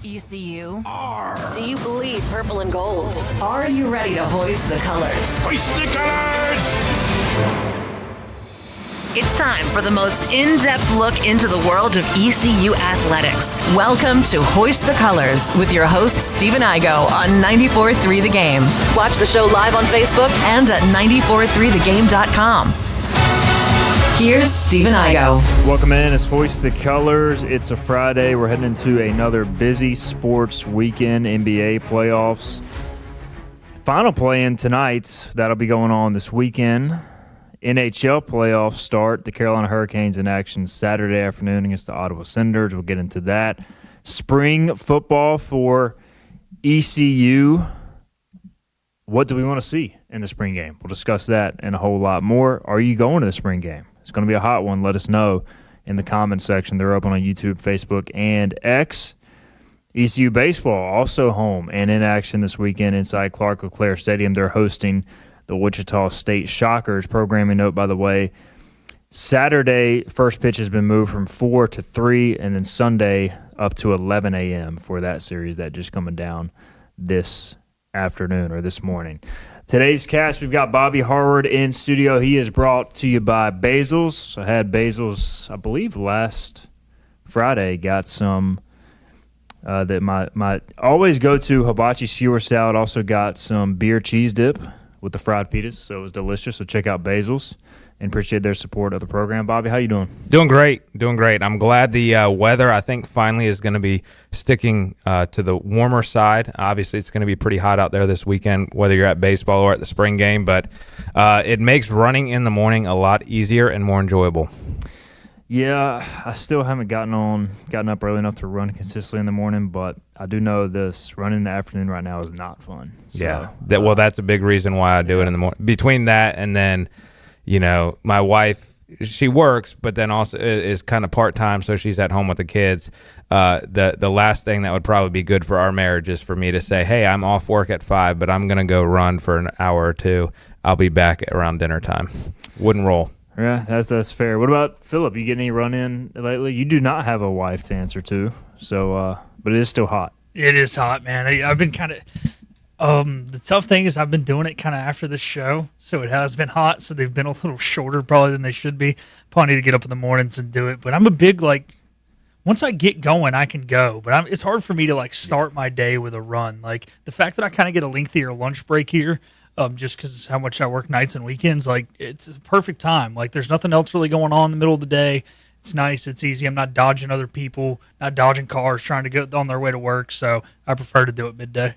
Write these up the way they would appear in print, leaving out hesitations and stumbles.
ECU? R. Do you bleed purple and gold? Are you ready to hoist the colors? Hoist the colors! It's time for the most in-depth look into the world of ECU athletics. Welcome to Hoist the Colors with your host, Stephen Igo on 94.3 The Game. Watch the show live on Facebook and at 943thegame.com. Here's Stephen Igo. Welcome in. It's Hoist the Colors. It's a Friday. We're heading into another busy sports weekend, NBA playoffs. Final play-in tonight. That'll be going on this weekend. NHL playoffs start. The Carolina Hurricanes in action Saturday afternoon against the Ottawa Senators. We'll get into that. Spring football for ECU. What do we want to see in the spring game? We'll discuss that and a whole lot more. Are you going to the spring game? It's going to be a hot one. Let us know in the comments section. They're open on YouTube, Facebook, and X. ECU baseball also home and in action this weekend inside Clark LeClaire Stadium. They're hosting the Wichita State Shockers. Programming note, by the way, Saturday first pitch has been moved from 4 to 3, and then Sunday up to 11 a.m. for that series that just coming down this afternoon or this morning. Today's cast, we've got Bobby Harward in studio. He is brought to you by Basil's. I had Basil's, I believe, last Friday. Got some that my always go-to hibachi skewer salad. Also got some beer cheese dip with the fried pitas, so it was delicious. So check out Basil's and appreciate their support of the program. Bobby, how you doing? Doing great. I'm glad the weather, I think, finally is going to be sticking to the warmer side. Obviously, it's going to be pretty hot out there this weekend, whether you're at baseball or at the spring game, but it makes running in the morning a lot easier and more enjoyable. Yeah, I still haven't gotten up early enough to run consistently in the morning, but I do know this running in the afternoon right now is not fun. So, yeah, that's a big reason why I do it in the morning. Between that and then, my wife, she works, but then also is kind of part-time, so she's at home with the kids. The last thing that would probably be good for our marriage is for me to say, hey, I'm off work at 5, but I'm going to go run for an hour or two. I'll be back around dinner time. Wouldn't roll. Yeah, that's fair. What about Philip? You get any run-in lately? You do not have a wife to answer to, so but it is still hot. It is hot, man. I've been kind of the tough thing is I've been doing it kind of after the show, so it has been hot, so they've been a little shorter probably than they should be. Probably need to get up in the mornings and do it, but I'm a big, once I get going, I can go, but it's hard for me to, start my day with a run. The fact that I kind of get a lengthier lunch break here, just because how much I work nights and weekends, it's a perfect time. There's nothing else really going on in the middle of the day. It's nice. It's easy. I'm not dodging other people, not dodging cars trying to get on their way to work, so I prefer to do it midday.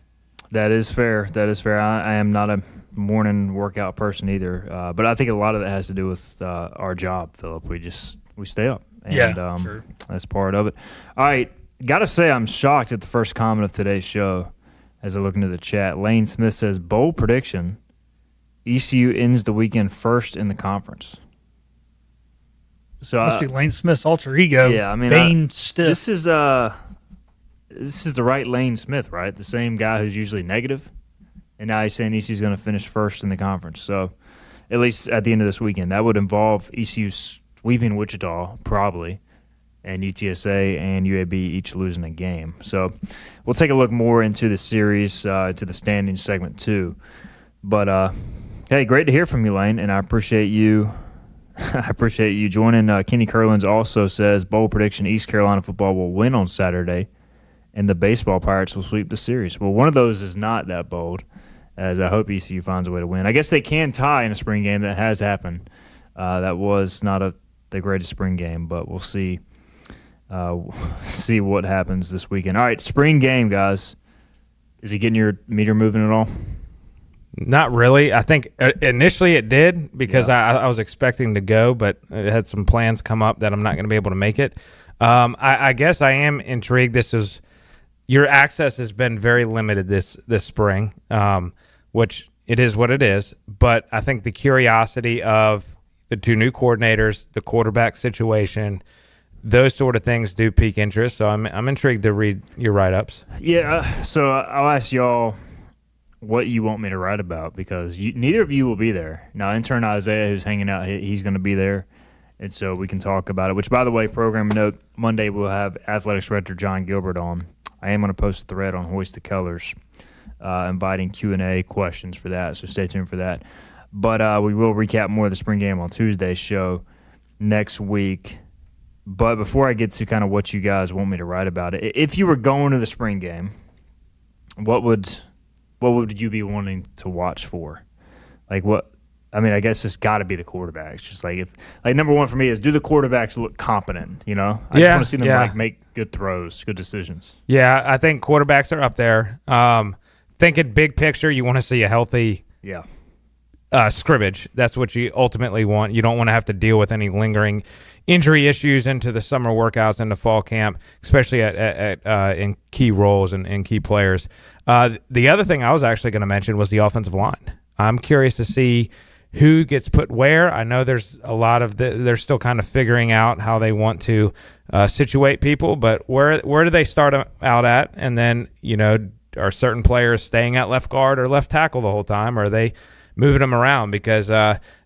That is fair. I am not a morning workout person either, but I think a lot of that has to do with our job, Philip. We stay up. And, sure. That's part of it. All right, got to say I'm shocked at the first comment of today's show. As I look into the chat, Lane Smith says, bold prediction, ECU ends the weekend first in the conference. So must be Lane Smith's alter ego. Yeah, I mean, Bane Stiff. This is the right Lane Smith, right? The same guy who's usually negative, and now he's saying ECU's going to finish first in the conference. So at least at the end of this weekend, that would involve ECU sweeping Wichita probably, and UTSA and UAB each losing a game. So we'll take a look more into the series, to the standings segment too. But hey, great to hear from you, Lane, and I appreciate you. I appreciate you joining. Kenny Curlins also says, bold prediction, East Carolina football will win on Saturday, and the baseball Pirates will sweep the series. Well, one of those is not that bold, as I hope ECU finds a way to win. I guess they can tie in a spring game. That has happened. That was not the greatest spring game, but we'll see. See what happens this weekend. All right, spring game, guys. Is it getting your meter moving at all? Not really. I think initially it did because I was expecting to go, but it had some plans come up that I'm not going to be able to make it. I guess I am intrigued. Your access has been very limited this spring, which it is what it is. But I think the curiosity of the two new coordinators, the quarterback situation, those sort of things do pique interest. So I'm intrigued to read your write-ups. Yeah, so I'll ask y'all what you want me to write about because neither of you will be there. Now, intern Isaiah, who's hanging out, he's going to be there. And so we can talk about it, which, by the way, program note, Monday we'll have athletics director John Gilbert on I am going to post a thread on Hoist the Colors, inviting Q&A questions for that, so stay tuned for that. But we will recap more of the spring game on Tuesday's show next week. But before I get to kind of what you guys want me to write about it, if you were going to the spring game, what would you be wanting to watch for? Like what? I mean, I guess it's got to be the quarterbacks. Just like number one for me is, do the quarterbacks look competent? You know, I just want to see them make good throws, good decisions. Yeah, I think quarterbacks are up there. Thinking big picture, you want to see a healthy scrimmage. That's what you ultimately want. You don't want to have to deal with any lingering injury issues into the summer workouts, into fall camp, especially in key roles and key players. The other thing I was actually going to mention was the offensive line. I'm curious to see who gets put where. I know there's a lot of they're still kind of figuring out how they want to situate people, but where do they start out at? And then, are certain players staying at left guard or left tackle the whole time? Or are they moving them around? Because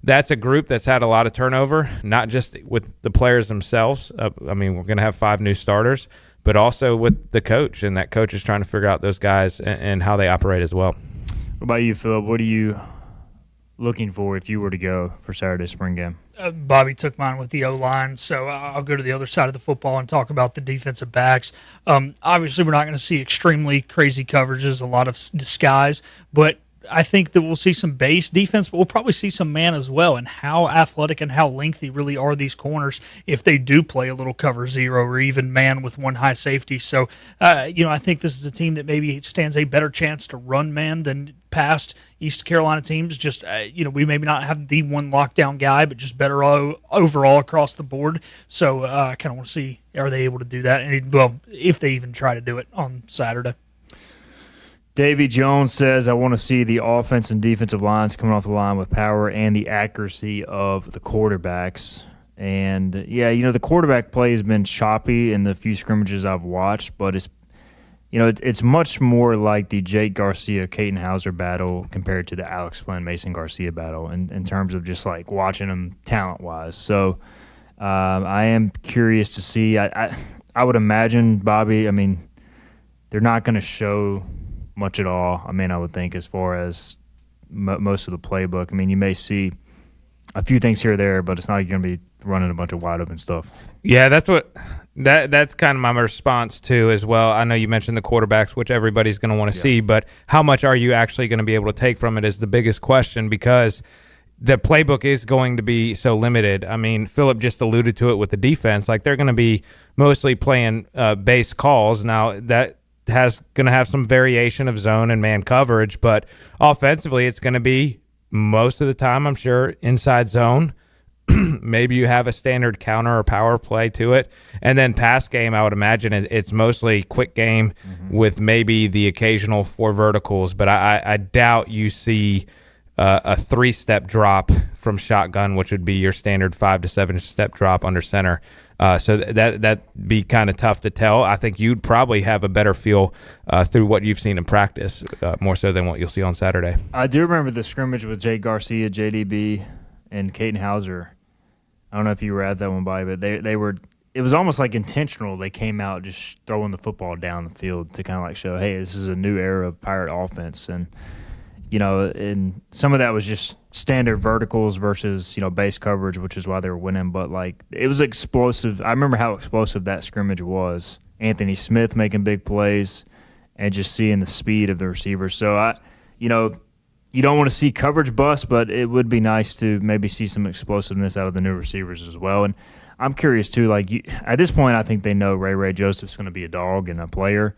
that's a group that's had a lot of turnover, not just with the players themselves. We're going to have 5 new starters, but also with the coach, and that coach is trying to figure out those guys and how they operate as well. What about you, Philip? What are you looking for if you were to go for Saturday's spring game? Bobby took mine with the O-line, so I'll go to the other side of the football and talk about the defensive backs. Obviously, we're not going to see extremely crazy coverages, a lot of disguise, but I think that we'll see some base defense, but we'll probably see some man as well. And how athletic and how lengthy really are these corners if they do play a little cover zero or even man with one high safety. So, I think this is a team that maybe stands a better chance to run man than past East Carolina teams. Just, we maybe not have the one lockdown guy, but just better overall across the board. So I kind of want to see, are they able to do that? And if they even try to do it on Saturday. Davy Jones says, I want to see the offense and defensive lines coming off the line with power and the accuracy of the quarterbacks. And, the quarterback play has been choppy in the few scrimmages I've watched, but it's much more like the Jake Garcia-Caden Hauser battle compared to the Alex Flynn-Mason Garcia battle in terms of just, like, watching them talent-wise. So I am curious to see. I would imagine, Bobby, they're not going to show – much at all. I would think as far as most of the playbook. You may see a few things here or there, but it's not like you're going to be running a bunch of wide open stuff. Yeah, that's kind of my response too as well. I know you mentioned the quarterbacks, which everybody's going to want to see, but how much are you actually going to be able to take from it is the biggest question, because the playbook is going to be so limited. Philip just alluded to it with the defense. Like, they're going to be mostly playing base calls. Now, that going to have some variation of zone and man coverage, but offensively it's going to be most of the time, I'm sure, inside zone. Maybe you have a standard counter or power play to it, and then pass game, I would imagine it's mostly quick game with maybe the occasional 4 verticals, but I doubt you see a 3-step drop from shotgun, which would be your standard 5 to 7 step drop under center. So that'd be kind of tough to tell. I think you'd probably have a better feel through what you've seen in practice, more so than what you'll see on Saturday. I do remember the scrimmage with Jay Garcia, JDB, and Caden Hauser. I don't know if you were at that one, Bobby, but they were. It was almost like intentional. They came out just throwing the football down the field to kind of like show, hey, this is a new era of Pirate offense, and and some of that was just standard verticals versus, base coverage, which is why they were winning. But, it was explosive. I remember how explosive that scrimmage was. Anthony Smith making big plays and just seeing the speed of the receivers. So, you don't want to see coverage bust, but it would be nice to maybe see some explosiveness out of the new receivers as well. And I'm curious, too, at this point, I think they know Ray Joseph's going to be a dog and a player.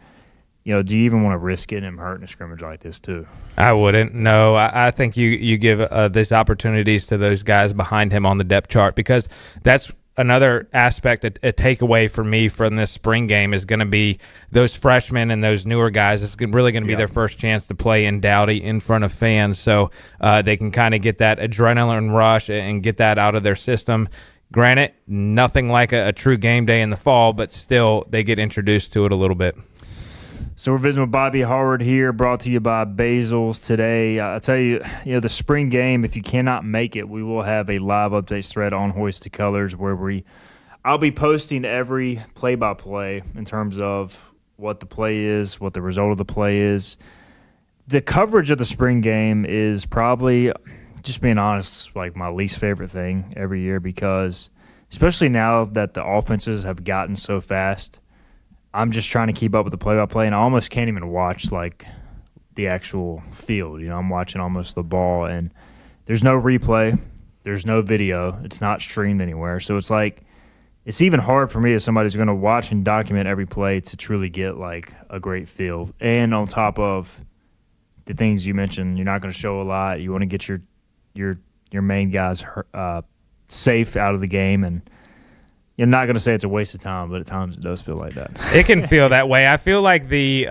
Do you even want to risk getting him hurt in a scrimmage like this too? I wouldn't. No, I think you give these opportunities to those guys behind him on the depth chart, because that's another aspect, a takeaway for me from this spring game is going to be those freshmen and those newer guys. It's really going to be their first chance to play in Dowdy in front of fans, so they can kind of get that adrenaline rush and get that out of their system. Granted, nothing like a true game day in the fall, but still they get introduced to it a little bit. So we're visiting with Bobby Harward here, brought to you by Basil's today. I tell you, the spring game, if you cannot make it, we will have a live updates thread on Hoist the Colors where I'll be posting every play-by-play in terms of what the play is, what the result of the play is. The coverage of the spring game is probably, just being honest, like my least favorite thing every year because especially now that the offenses have gotten so fast, I'm just trying to keep up with the play-by-play, and I almost can't even watch like the actual field. I'm watching almost the ball, and there's no replay, there's no video, it's not streamed anywhere. So it's like it's even hard for me as somebody who's going to watch and document every play to truly get like a great feel. And on top of the things you mentioned, you're not going to show a lot. You want to get your main guys safe out of the game, and you're not going to say it's a waste of time, but at times it does feel like that. It can feel that way. I feel like the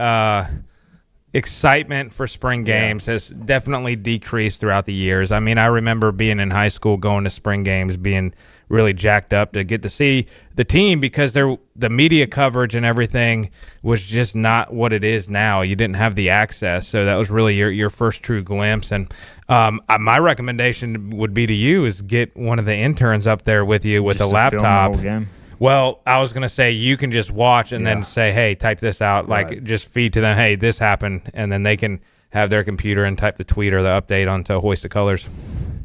excitement for spring games has definitely decreased throughout the years. I mean, I remember being in high school, going to spring games, being really jacked up to get to see the team because the media coverage and everything was just not what it is now. You didn't have the access, so that was really your first true glimpse. And my recommendation would be to you is get one of the interns up there with you with Just a to film the laptop. whole game. Well, I was going to say you can just watch and then say, hey, type this out. Like Right. just feed to them, hey, this happened, and then they can have their computer and type the tweet or the update onto Hoist the Colors.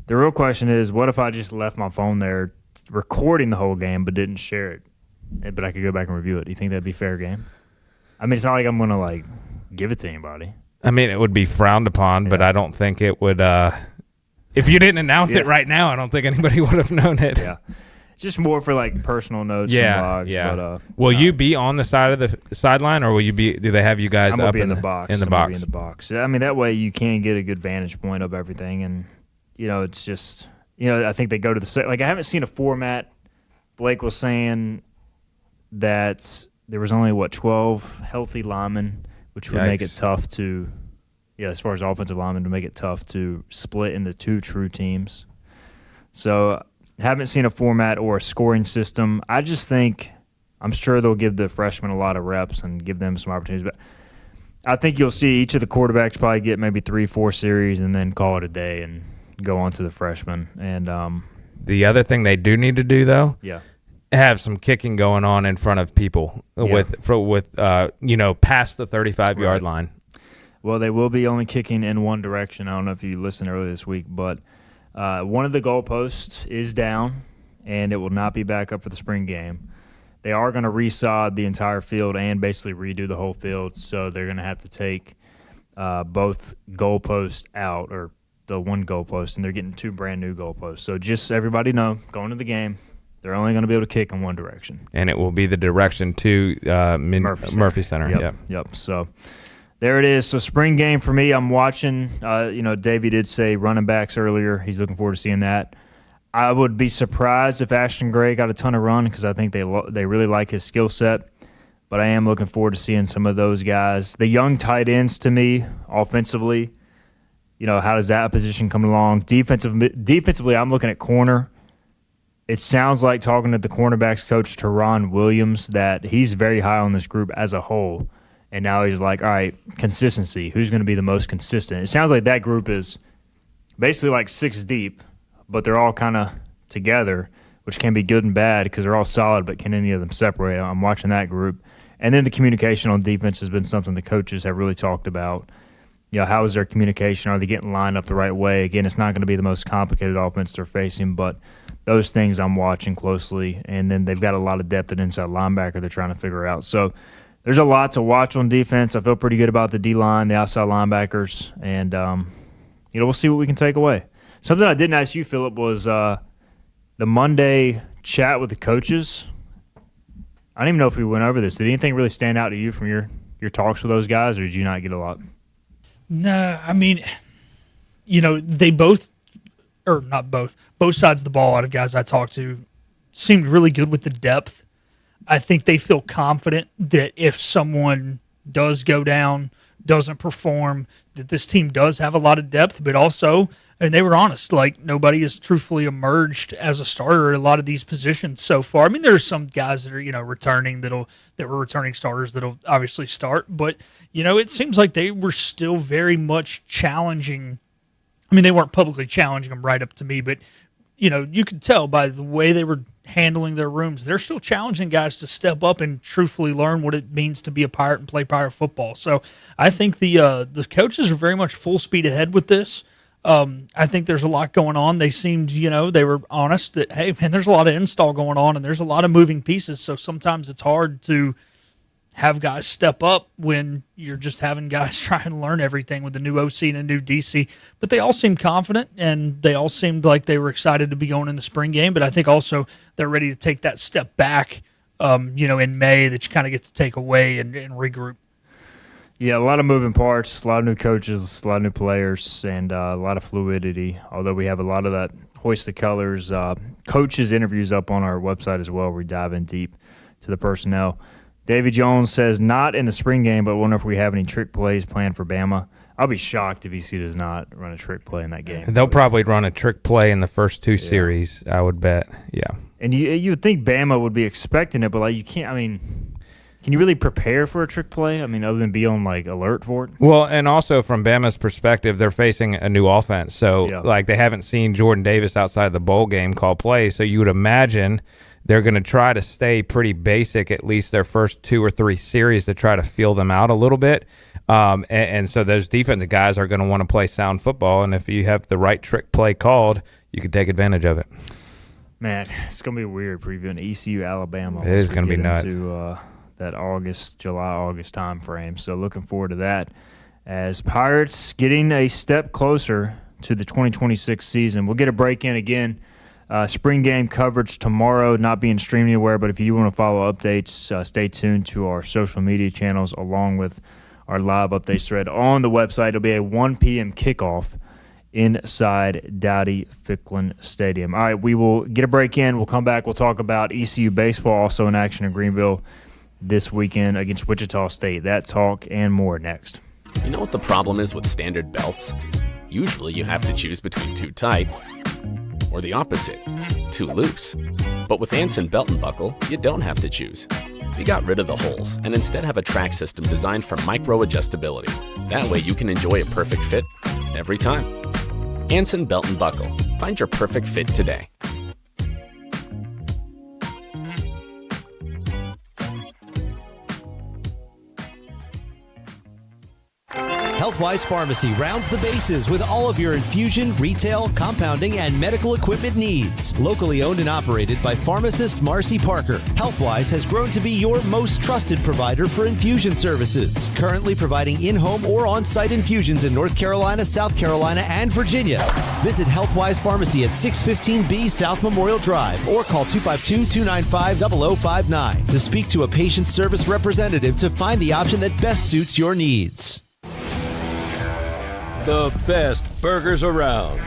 The real question is, what if I just left my phone there recording the whole game but didn't share it, but I could go back and review it? Do you think that'd be fair game? I mean, it's not like I'm going to like give it to anybody. I mean, it would be frowned upon, but I don't think it would. If you didn't announce it right now, I don't think anybody would have known it. Yeah. It's just more for like personal notes and blogs. Yeah. But, will you be on the side of the sideline, or will you be? Do they have you guys I'm gonna up be in the box. In the I'm gonna box. be in the box. I mean, that way you can get a good vantage point of everything, and it's just I think they go to the like I haven't seen a format. Blake was saying that there was only 12 healthy linemen, which would make it tough to, as far as offensive linemen, to make it tough to split into two true teams. So haven't seen a format or a scoring system. I just think I'm sure they'll give the freshmen a lot of reps and give them some opportunities, but I think you'll see each of the quarterbacks probably get maybe 3-4 series and then call it a day and go on to the freshmen. And the other thing they do need to do, though, have some kicking going on in front of people with past the 35-yard line. Well, they will be only kicking in one direction. I don't know if you listened earlier this week, but one of the goalposts is down, and it will not be back up for the spring game. They are going to resod the entire field and basically redo the whole field, so they're going to have to take both goalposts out, or the one goalpost, and they're getting two brand-new goalposts. So just everybody know, going to the game, they're only going to be able to kick in one direction. And it will be the direction to Murphy Center. Yep. So there it is. So spring game for me, I'm watching. Davey did say running backs earlier. He's looking forward to seeing that. I would be surprised if Ashton Gray got a ton of run because I think they really like his skill set. But I am looking forward to seeing some of those guys. The young tight ends, to me, offensively, how does that position come along? Defensively, I'm looking at corner. It sounds like, talking to the cornerbacks coach, Teron Williams, that he's very high on this group as a whole. And now he's like, all right, consistency. Who's going to be the most consistent? It sounds like that group is basically like 6 deep, but they're all kind of together, which can be good and bad because they're all solid, but can any of them separate? I'm watching that group. And then the communication on defense has been something the coaches have really talked about. How is their communication? Are they getting lined up the right way? Again, it's not going to be the most complicated offense they're facing, but those things I'm watching closely. And then they've got a lot of depth at inside linebacker they're trying to figure out. So there's a lot to watch on defense. I feel pretty good about the D-line, the outside linebackers, and we'll see what we can take away. Something I didn't ask you, Philip, was the Monday chat with the coaches. I don't even know if we went over this. Did anything really stand out to you from your talks with those guys, or did you not get a lot? No, I mean, they both, or not both sides of the ball out of guys I talked to seemed really good with the depth. I think they feel confident that if someone does go down, doesn't perform, that this team does have a lot of depth, but also, and they were honest, like nobody has truthfully emerged as a starter at a lot of these positions so far. I mean, there's some guys that are, returning that were returning starters that'll obviously start, but, it seems like they were still very much challenging. I mean, they weren't publicly challenging them right up to me, but, you could tell by the way they were handling their rooms. They're still challenging guys to step up and truthfully learn what it means to be a Pirate and play Pirate football. So I think the coaches are very much full speed ahead with this. I think there's a lot going on. They seemed, they were honest that, hey, man, there's a lot of install going on and there's a lot of moving pieces. So sometimes it's hard to have guys step up when you're just having guys try and learn everything with a new OC and a new DC. But they all seemed confident and they all seemed like they were excited to be going in the spring game. But I think also they're ready to take that step back, in May that you kind of get to take away and regroup. Yeah, a lot of moving parts, a lot of new coaches, a lot of new players, and a lot of fluidity. Although we have a lot of that Hoist the Colors coaches interviews up on our website as well, where we dive in deep to the personnel. Davy Jones says, not in the spring game, but wonder if we have any trick plays planned for Bama. I'll be shocked if ECU does not run a trick play in that game. They'll probably run a trick play in the first two series, I would bet. Yeah. And you would think Bama would be expecting it, but you can't. Can you really prepare for a trick play? Other than be on alert for it? Well, and also from Bama's perspective, they're facing a new offense. So they haven't seen Jordan Davis outside the bowl game call plays. So you would imagine they're going to try to stay pretty basic, at least their first 2 or 3 series, to try to feel them out a little bit. And so those defensive guys are going to want to play sound football. And if you have the right trick play called, you can take advantage of it. Man, it's going to be weird previewing ECU, Alabama. It is going to be nuts. Into, that July-August time frame. So looking forward to that as Pirates getting a step closer to the 2026 season. We'll get a break in again. Spring game coverage tomorrow, not being streamed anywhere, but if you do want to follow updates, stay tuned to our social media channels along with our live updates thread on the website. It'll be a 1 p.m. kickoff inside Dowdy-Ficklin Stadium. All right, we will get a break in. We'll come back. We'll talk about ECU baseball, also in action in Greenville this weekend against Wichita State. That talk and more next. You know what the problem is with standard belts? Usually you have to choose between too tight or the opposite, too loose. But with Anson Belt and Buckle, you don't have to choose. We got rid of the holes and instead have a track system designed for micro-adjustability. That way you can enjoy a perfect fit every time. Anson Belt and Buckle. Find your perfect fit today. Healthwise Pharmacy rounds the bases with all of your infusion, retail, compounding, and medical equipment needs. Locally owned and operated by pharmacist Marcy Parker, Healthwise has grown to be your most trusted provider for infusion services. Currently providing in-home or on-site infusions in North Carolina, South Carolina, and Virginia. Visit Healthwise Pharmacy at 615B South Memorial Drive or call 252-295-0059 to speak to a patient service representative to find the option that best suits your needs. The best burgers around.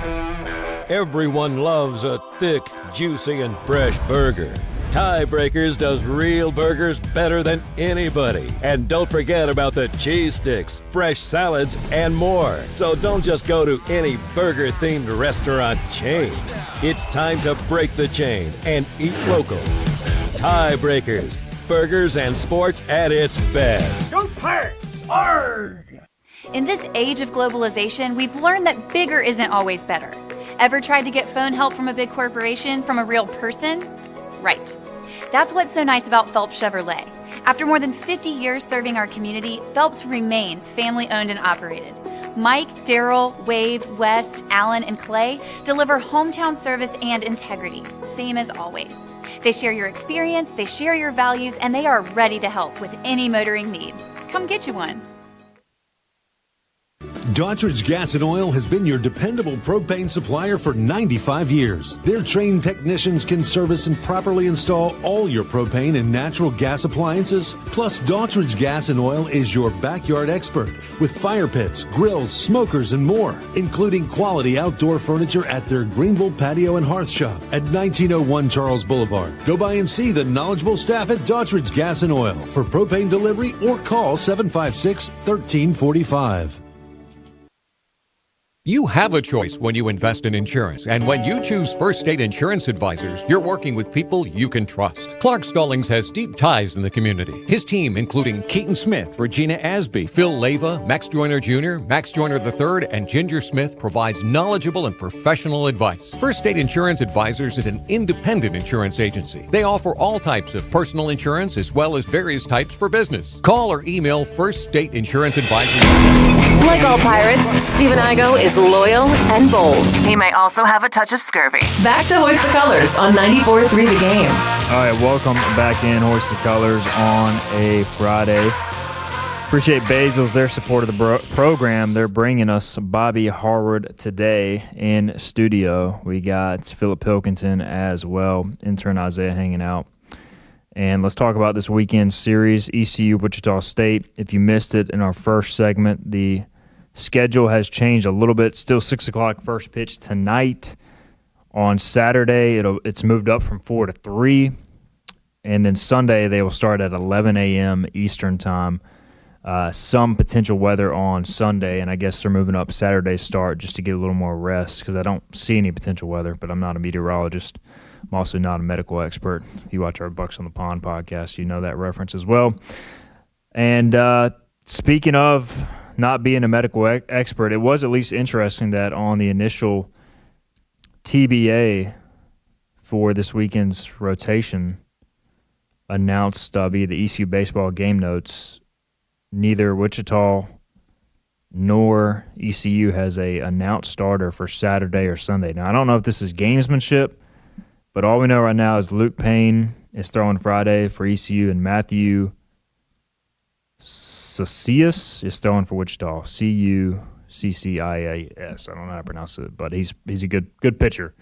Everyone loves a thick, juicy, and fresh burger. Tiebreakers does real burgers better than anybody. And don't forget about the cheese sticks, fresh salads, and more. So don't just go to any burger-themed restaurant chain. It's time to break the chain and eat local. Tiebreakers, burgers and sports at its best. Go Pirates! Arrgh! In this age of globalization, we've learned that bigger isn't always better. Ever tried to get phone help from a big corporation from a real person? Right. That's what's so nice about Phelps Chevrolet. After more than 50 years serving our community, Phelps remains family-owned and operated. Mike, Daryl, Wave, West, Alan, and Clay deliver hometown service and integrity, same as always. They share your experience, they share your values, and they are ready to help with any motoring need. Come get you one. Daughtridge Gas and Oil has been your dependable propane supplier for 95 years. Their trained technicians can service and properly install all your propane and natural gas appliances. Plus, Daughtridge Gas and Oil is your backyard expert with fire pits, grills, smokers, and more, including quality outdoor furniture at their Greenville Patio and Hearth Shop at 1901 Charles Boulevard. Go by and see the knowledgeable staff at Daughtridge Gas and Oil for propane delivery or call 756-1345. You have a choice when you invest in insurance, and when you choose First State Insurance Advisors, you're working with people you can trust. Clark Stallings has deep ties in the community. His team, including Keaton Smith, Regina Asby, Phil Leva, Max Joyner Jr., Max Joyner III, and Ginger Smith, provides knowledgeable and professional advice. First State Insurance Advisors is an independent insurance agency. They offer all types of personal insurance as well as various types for business. Call or email First State Insurance Advisors. Like all pirates, Stephen Igo is loyal and bold. He may also have a touch of scurvy. Back to Hoist the Colors on 94.3 The Game. All right, welcome back in Hoist the Colors on a Friday. Appreciate Basil's, their support of the program. They're bringing us Bobby Harward today in studio. We got Philip Pilkington as well, intern Isaiah hanging out. And let's talk about this weekend series, ECU Wichita State. If you missed it in our first segment, the schedule has changed a little bit. Still 6 o'clock first pitch tonight. On Saturday, it's moved up from 4 to 3. And then Sunday, they will start at 11 a.m. Eastern time. Some potential weather on Sunday, and I guess they're moving up Saturday's start just to get a little more rest because I don't see any potential weather, but I'm not a meteorologist. I'm also not a medical expert. If you watch our Bucks on the Pond podcast, you know that reference as well. And speaking of not being a medical expert, it was at least interesting that on the initial TBA for this weekend's rotation announced via the ECU baseball game notes, neither Wichita nor ECU has a announced starter for Saturday or Sunday. Now, I don't know if this is gamesmanship, but all we know right now is Luke Payne is throwing Friday for ECU, and Matthew Cacias is throwing for Wichita. Cuccias. I don't know how to pronounce it, but he's a good pitcher.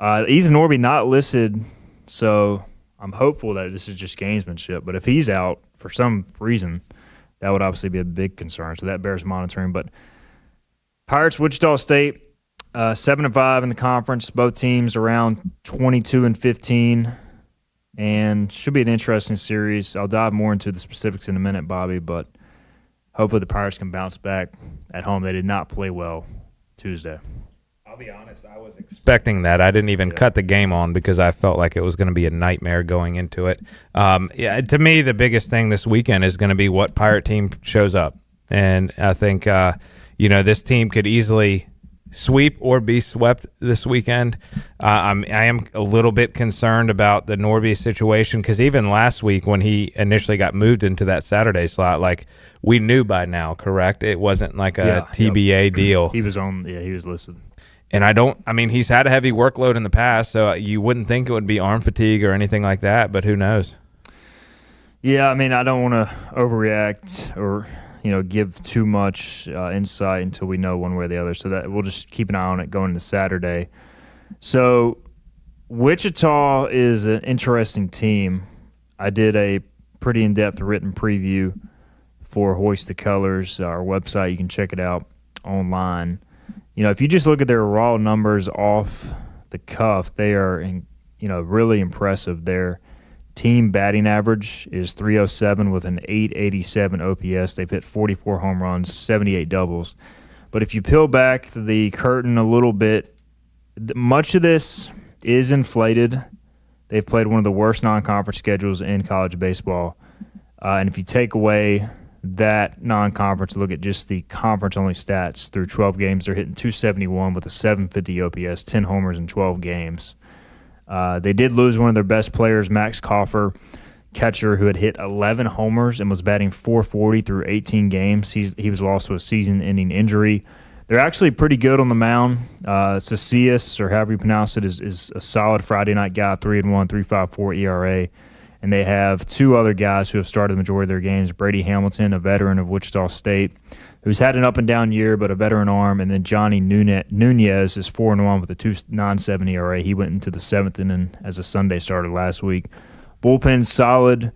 Ethan Norby not listed, so I'm hopeful that this is just gamesmanship. But if he's out for some reason, that would obviously be a big concern. So that bears monitoring. But Pirates, Wichita State, 7-5 in the conference. Both teams around 22-15. And should be an interesting series. I'll dive more into the specifics in a minute, Bobby, but hopefully the Pirates can bounce back at home. They did not play well Tuesday. I'll be honest, I was expecting that. I didn't even cut the game on because I felt like it was going to be a nightmare going into it. To me, the biggest thing this weekend is going to be what Pirate team shows up. And I think, this team could easily sweep or be swept this weekend. I am a little bit concerned about the Norby situation because even last week when he initially got moved into that Saturday slot, like we knew by now, correct? It wasn't like a TBA deal. He was he was listed. And he's had a heavy workload in the past, so you wouldn't think it would be arm fatigue or anything like that, but who knows? Yeah, I don't want to overreact or give too much insight until we know one way or the other. So that we'll just keep an eye on it going into Saturday. So Wichita is an interesting team. I did a pretty in-depth written preview for Hoist the Colors, our website. You can check it out online. If you just look at their raw numbers off the cuff, they are really impressive. Their team batting average is .307 with an .887 OPS. They've hit 44 home runs, 78 doubles. But if you peel back the curtain a little bit, much of this is inflated. They've played one of the worst non-conference schedules in college baseball. And if you take away that non-conference, look at just the conference-only stats through 12 games, they're hitting .271 with a .750 OPS, 10 homers in 12 games. They did lose one of their best players, Max Coffer, catcher, who had hit 11 homers and was batting .440 through 18 games. He was lost to a season-ending injury. They're actually pretty good on the mound. Cacias, or however you pronounce it, is a solid Friday night guy, 3-1, 3.54 ERA. And they have two other guys who have started the majority of their games, Brady Hamilton, a veteran of Wichita State, who's had an up-and-down year but a veteran arm, and then Johnny Nunez is 4-1 with a 2.97 ERA. He went into the seventh inning as a Sunday starter last week. Bullpen's solid.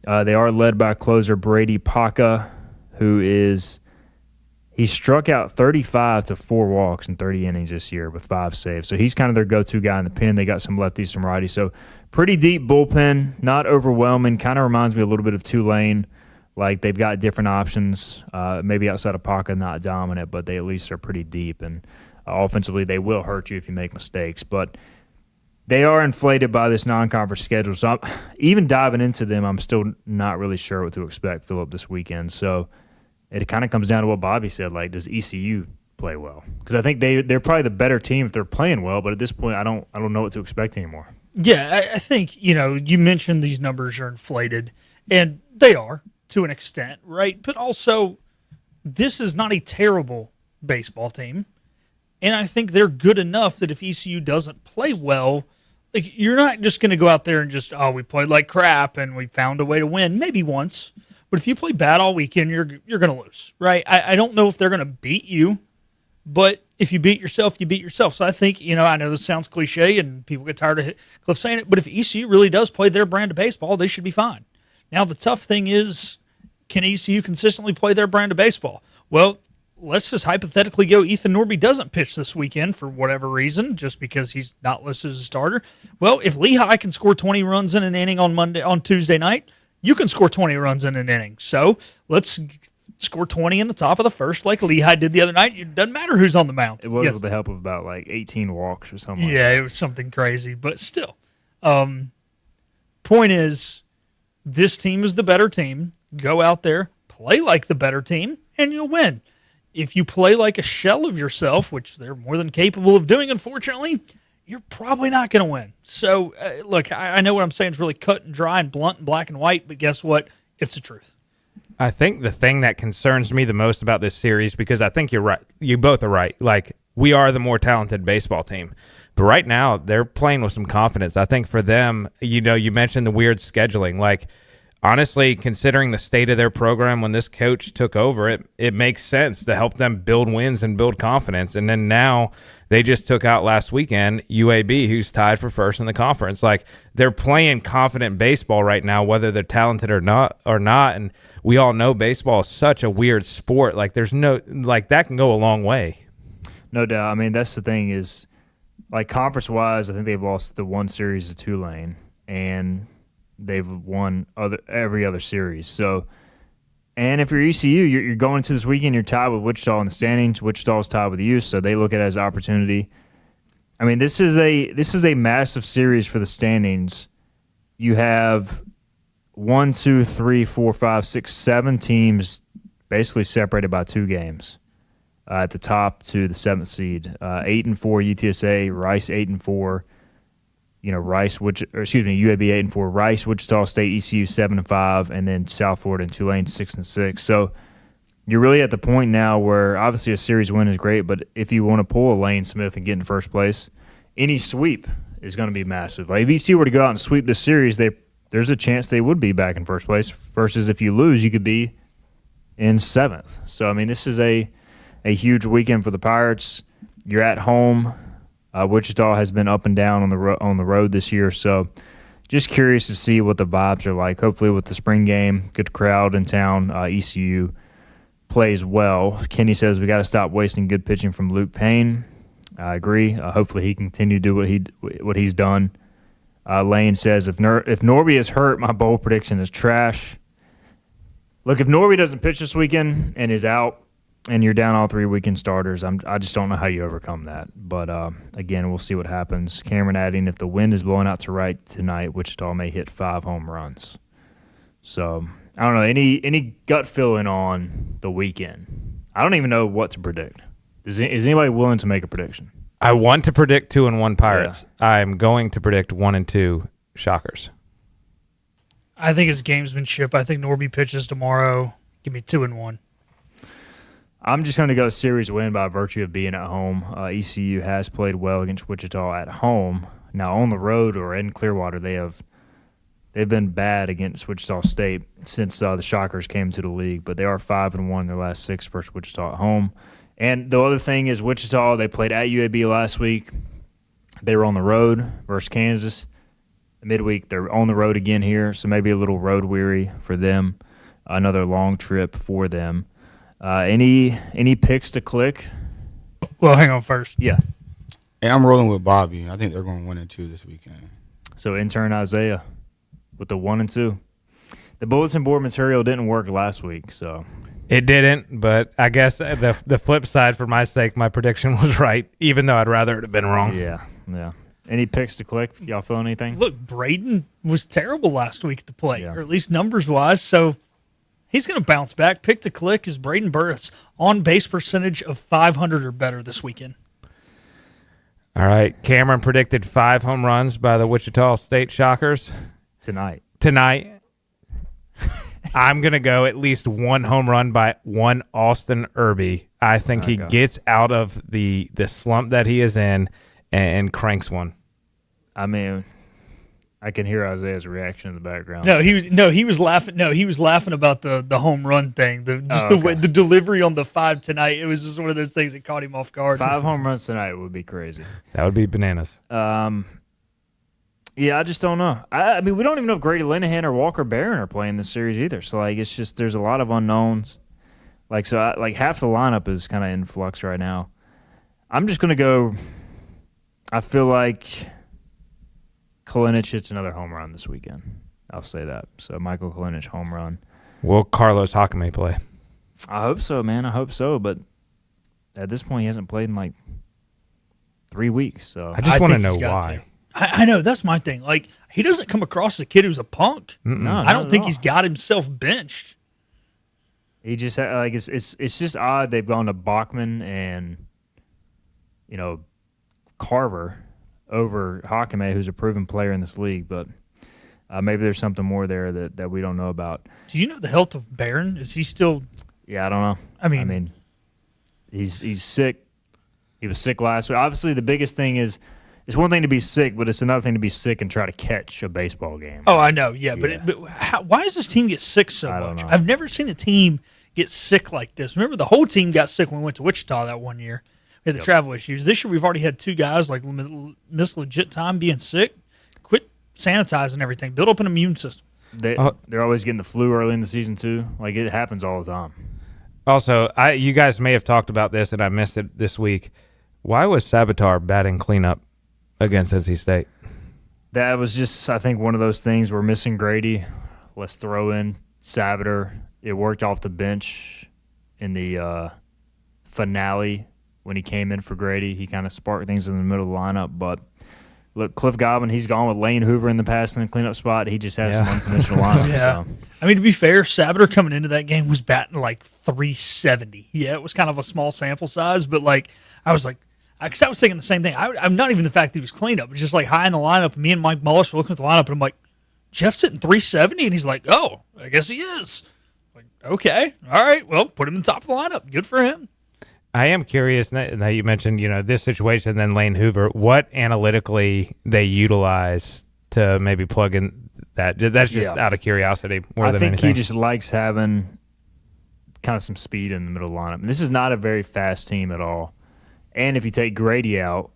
They are led by closer Brady Paca, he struck out 35 to 4 walks in 30 innings this year with 5 saves. So he's kind of their go-to guy in the pen. They got some lefties, some righties. So pretty deep bullpen, not overwhelming. Kind of reminds me a little bit of Tulane. like they've got different options, maybe outside of pocket, not dominant, but they at least are pretty deep. And offensively, they will hurt you if you make mistakes. But they are inflated by this non-conference schedule. So even diving into them, I'm still not really sure what to expect, Phillip, this weekend. So it kind of comes down to what Bobby said. Like, does ECU play well? Because I think they're probably the better team if they're playing well. But at this point, I don't know what to expect anymore. Yeah, I think, you mentioned these numbers are inflated, and they are to an extent, right? But also, this is not a terrible baseball team. And I think they're good enough that if ECU doesn't play well, like, you're not just going to go out there and just, we played like crap and we found a way to win. Maybe once. But if you play bad all weekend, you're going to lose, right? I don't know if they're going to beat you, but if you beat yourself, you beat yourself. So I think, I know this sounds cliche and people get tired of Cliff saying it, but if ECU really does play their brand of baseball, they should be fine. Now, the tough thing is, can ECU consistently play their brand of baseball? Well, let's just hypothetically go Ethan Norby doesn't pitch this weekend for whatever reason, just because he's not listed as a starter. Well, if Lehigh can score 20 runs in an inning on Tuesday night, you can score 20 runs in an inning. So let's score 20 in the top of the first like Lehigh did the other night. It doesn't matter who's on the mound. It was with the help of about 18 walks or something. Yeah, it was something crazy, but still. Point is, this team is the better team. Go out there, play like the better team, and you'll win. If you play like a shell of yourself, which they're more than capable of doing, unfortunately, you're probably not going to win. So, look, I know what I'm saying is really cut and dry and blunt and black and white, but guess what? It's the truth. I think the thing that concerns me the most about this series, because I think you're right. You both are right. Like, we are the more talented baseball team. But right now, they're playing with some confidence. I think for them, you mentioned the weird scheduling. Like, honestly, considering the state of their program when this coach took over, it makes sense to help them build wins and build confidence. And then now they just took out last weekend UAB, who's tied for first in the conference. Like, they're playing confident baseball right now, whether they're talented or not. And we all know baseball is such a weird sport. Like, there's that can go a long way. No doubt. I mean, that's the thing is, like, conference-wise, I think they've lost the one series to Tulane, and they've won every other series. So, and if you're ECU, you're going into this weekend, you're tied with Wichita in the standings. Wichita's tied with you, so they look at it as an opportunity. I mean, this is a massive series for the standings. You have 1, 2, 3, 4, 5, 6, 7 teams basically separated by 2 games. At the top to the 7th seed, 8-4 UTSA, Rice 8-4. UAB 8-4, Rice, Wichita State, ECU 7-5, and then South Florida and Tulane 6-6. So you're really at the point now where obviously a series win is great, but if you want to pull a Lane Smith and get in first place, any sweep is going to be massive. Like, if ECU were to go out and sweep this series, there's a chance they would be back in first place. Versus if you lose, you could be in 7th. So I mean, this is a huge weekend for the Pirates. You're at home. Wichita has been up and down on the road this year, so just curious to see what the vibes are like. Hopefully with the spring game, good crowd in town, ECU plays well. Kenny says we got to stop wasting good pitching from Luke Payne. I agree. Hopefully he can continue to do what he's done. Lane says if Norby is hurt, my bold prediction is trash. Look, if Norby doesn't pitch this weekend and is out, and you're down all 3 weekend starters, I just don't know how you overcome that. But, again, we'll see what happens. Cameron adding, if the wind is blowing out to right tonight, Wichita may hit 5 home runs. So, I don't know. Any gut feeling on the weekend? I don't even know what to predict. Is anybody willing to make a prediction? I want to predict 2-1 Pirates. Yeah. I'm going to predict 1-2 Shockers. I think it's gamesmanship. I think Norby pitches tomorrow. Give me 2-1. I'm just going to go series win by virtue of being at home. ECU has played well against Wichita at home. Now on the road or in Clearwater, they've been bad against Wichita State since the Shockers came to the league. But they are 5-1 in their last 6 versus Wichita at home. And the other thing is Wichita, they played at UAB last week. They were on the road versus Kansas. Midweek, they're on the road again here, so maybe a little road weary for them. Another long trip for them. Any picks to click? Well, hang on first. Yeah. Hey, I'm rolling with Bobby. I think they're going 1-2 this weekend. So intern Isaiah with the 1-2. The bulletin board material didn't work last week, so It didn't, but I guess the flip side, for my sake, my prediction was right, even though I'd rather it have been wrong. yeah. Any picks to click? Y'all feel anything? Look, Braden was terrible last week at the plate, Yeah. or at least numbers-wise, so he's going to bounce back. Pick to click is Braden Burris on base percentage of 500 or better this weekend. All right, Cameron predicted 5 home runs by the Wichita State Shockers Tonight. I'm going to go at least 1 home run by one Austin Irby. I think he gets out of the slump that he is in and cranks one. I mean, I can hear Isaiah's reaction in the background. He was laughing. No, he was laughing about the home run thing. The delivery on the 5 tonight. It was just one of those things that caught him off guard. 5 home runs tonight would be crazy. That would be bananas. Yeah, I just don't know. I mean, we don't even know if Grady Linehan or Walker Barron are playing this series either. So, like, it's just there's a lot of unknowns. Like, so, half the lineup is kind of in flux right now. I'm just going to go – I feel like Kalinic hits another home run this weekend. I'll say that. So, Michael Kalinic home run. Will Carlos Hakame play? I hope so, man. I hope so. But at this point, he hasn't played in, like, 3 weeks. So I just want to know why. I know. That's my thing. Like, he doesn't come across as a kid who's a punk. No, I don't think he's got himself benched. He just like it's just odd they've gone to Bachman and Carver over Hakame, who's a proven player in this league, but maybe there's something more there that we don't know about. Do you know the health of Barron? Is he still? Yeah, I don't know. I mean, he's sick. He was sick last week. Obviously, the biggest thing is. It's one thing to be sick, but it's another thing to be sick and try to catch a baseball game. Oh, I know, yeah. But why does this team get sick so much? I've never seen a team get sick like this. Remember, the whole team got sick when we went to Wichita that one year. We had the travel issues. This year, we've already had 2 guys like miss legit time being sick. Quit sanitizing everything. Build up an immune system. They're always getting the flu early in the season too. Like, it happens all the time. Also, you guys may have talked about this, and I missed it this week. Why was Sabatar batting cleanup against NC State? That was just, I think, one of those things. We're missing Grady. Let's throw in Sabater. It worked off the bench in the finale when he came in for Grady. He kind of sparked things in the middle of the lineup. But, look, Cliff Godwin, he's gone with Lane Hoover in the past in the cleanup spot. He just has some unconventional lineup. Yeah. So. I mean, to be fair, Sabater coming into that game was batting like 370. Yeah, it was kind of a small sample size, but, like, I was like, because I was thinking the same thing. I'm not even the fact that he was cleaned up. It's just like high in the lineup. Me and Mike Mullis were looking at the lineup, and I'm like, Jeff's hitting 370? And he's like, oh, I guess he is. Like, okay, all right, well, put him in the top of the lineup. Good for him. I am curious that you mentioned, this situation, then Lane Hoover, what analytically they utilize to maybe plug in that. That's just out of curiosity more than anything. I think he just likes having kind of some speed in the middle of the lineup. And this is not a very fast team at all. And if you take Grady out,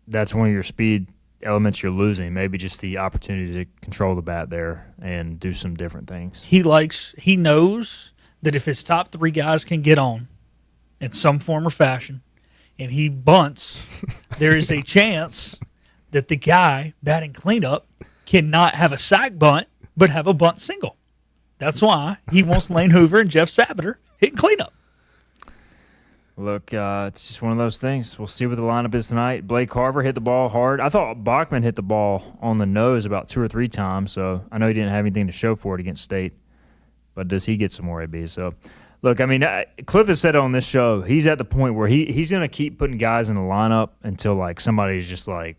that's one of your speed elements you're losing. Maybe just the opportunity to control the bat there and do some different things. He knows that if his top 3 guys can get on in some form or fashion and he bunts, there is a chance that the guy batting cleanup cannot have a sac bunt but have a bunt single. That's why he wants Lane Hoover and Jeff Sabater hitting cleanup. Look, it's just one of those things. We'll see what the lineup is tonight. Blake Carver hit the ball hard. I thought Bachman hit the ball on the nose about 2 or 3 times, so I know he didn't have anything to show for it against State. But does he get some more ABs? So, look, I mean, Cliff has said on this show, he's at the point where he's going to keep putting guys in the lineup until, like, somebody's just, like,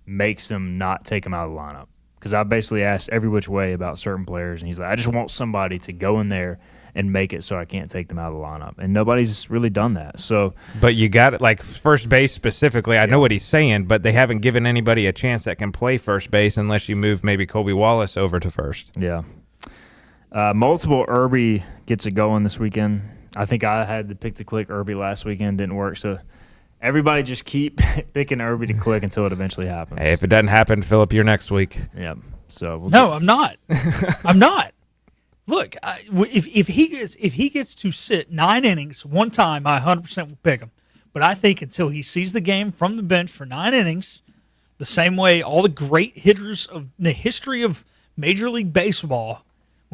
makes him not take him out of the lineup. Because I basically asked every which way about certain players, and he's like, I just want somebody to go in there and make it so I can't take them out of the lineup. And nobody's really done that. So, but you got it, like first base specifically. I know what he's saying, but they haven't given anybody a chance that can play first base unless you move maybe Colby Wallace over to first. Yeah. Multiple Irby gets it going this weekend. I think I had to pick to click Irby last weekend. Didn't work. So everybody just keep picking Irby to click until it eventually happens. Hey, if it doesn't happen, Philip, you're next week. Yeah. So I'm not. I'm not. Look, if he gets to sit 9 innings one time, I 100% will pick him. But I think until he sees the game from the bench for 9 innings, the same way all the great hitters of the history of Major League Baseball,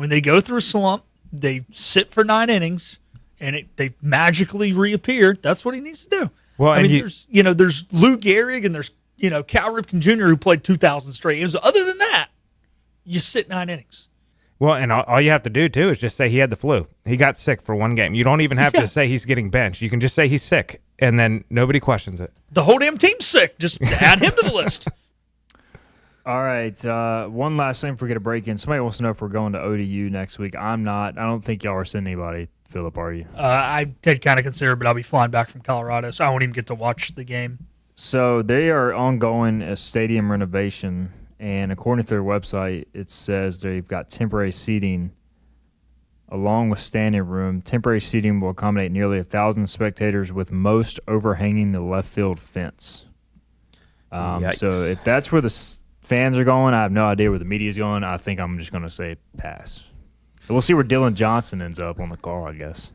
When they go through a slump, they sit for 9 innings, and they magically reappear. That's what he needs to do. Well, I mean, there's Lou Gehrig and there's Cal Ripken Jr. who played 2,000 straight games. Other than that, you sit 9 innings. Well, and all you have to do, too, is just say he had the flu. He got sick for one game. You don't even have to say he's getting benched. You can just say he's sick, and then nobody questions it. The whole damn team's sick. Just add him to the list. All right, one last thing before we get a break in. Somebody wants to know if we're going to ODU next week. I'm not. I don't think y'all are sending anybody. Philip, are you? I did kind of consider, but I'll be flying back from Colorado, so I won't even get to watch the game. So they are ongoing a stadium renovation, and according to their website, it says they've got temporary seating along with standing room. Temporary seating will accommodate nearly 1,000 spectators, with most overhanging the left field fence. So if that's where the fans are going, I have no idea where the media is going. I think I'm just going to say pass. We'll see where Dylan Johnson ends up on the call, I guess.